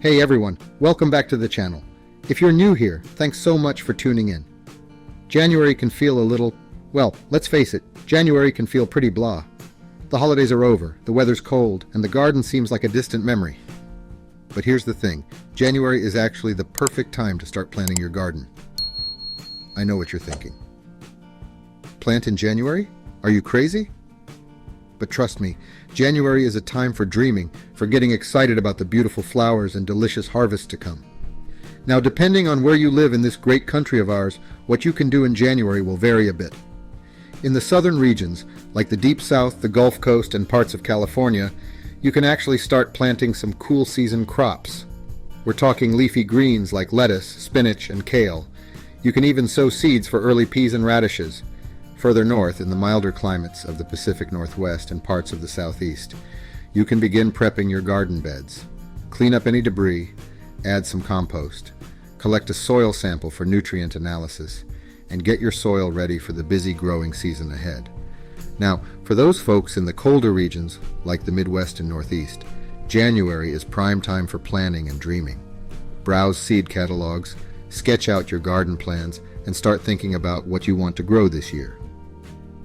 Hey everyone, welcome back to the channel. If you're new here, thanks so much for tuning in. January can feel a little, well, let's face it, January can feel pretty blah. The holidays are over, the weather's cold, and the garden seems like a distant memory. But here's the thing, January is actually the perfect time to start planting your garden. I know what you're thinking. Plant in January? Are you crazy? But trust me, January is a time for dreaming, for getting excited about the beautiful flowers and delicious harvests to come. Now, depending on where you live in this great country of ours, what you can do in January will vary a bit. In the southern regions, like the Deep South, the Gulf Coast, and parts of California, you can actually start planting some cool season crops. We're talking leafy greens like lettuce, spinach, and kale. You can even sow seeds for early peas and radishes. Further north, in the milder climates of the Pacific Northwest and parts of the Southeast, you can begin prepping your garden beds. Clean up any debris, add some compost, collect a soil sample for nutrient analysis, and get your soil ready for the busy growing season ahead. Now, for those folks in the colder regions, like the Midwest and Northeast, January is prime time for planning and dreaming. Browse seed catalogs, sketch out your garden plans, and start thinking about what you want to grow this year.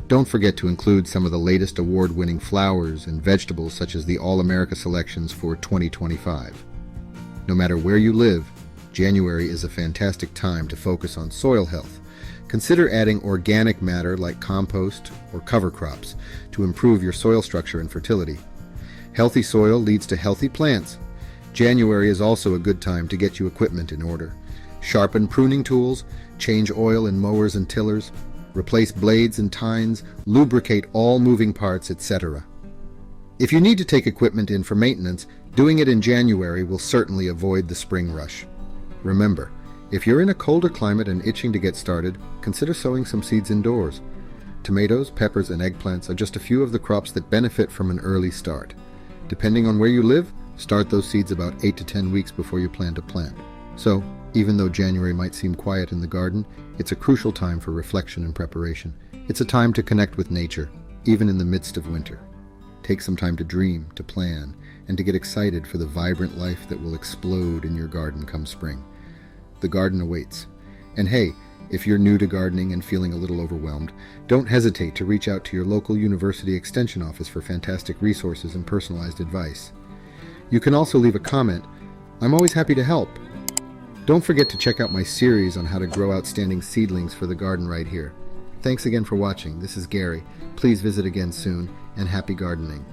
Don't forget to include some of the latest award-winning flowers and vegetables such as the All-America selections for 2025. No matter where you live, January is a fantastic time to focus on soil health. Consider adding organic matter like compost or cover crops to improve your soil structure and fertility. Healthy soil leads to healthy plants. January is also a good time to get your equipment in order. Sharpen pruning tools, change oil in mowers and tillers, replace blades and tines, lubricate all moving parts, etc. If you need to take equipment in for maintenance, doing it in January will certainly avoid the spring rush. Remember, if you're in a colder climate and itching to get started, consider sowing some seeds indoors. Tomatoes, peppers, and eggplants are just a few of the crops that benefit from an early start. Depending on where you live, start those seeds about 8 to 10 weeks before you plan to plant. So, even though January might seem quiet in the garden, it's a crucial time for reflection and preparation. It's a time to connect with nature, even in the midst of winter. Take some time to dream, to plan, and to get excited for the vibrant life that will explode in your garden come spring. The garden awaits. And hey, if you're new to gardening and feeling a little overwhelmed, don't hesitate to reach out to your local university extension office for fantastic resources and personalized advice. You can also leave a comment. I'm always happy to help. Don't forget to check out my series on how to grow outstanding seedlings for the garden right here. Thanks again for watching. This is Gary. Please visit again soon, and happy gardening.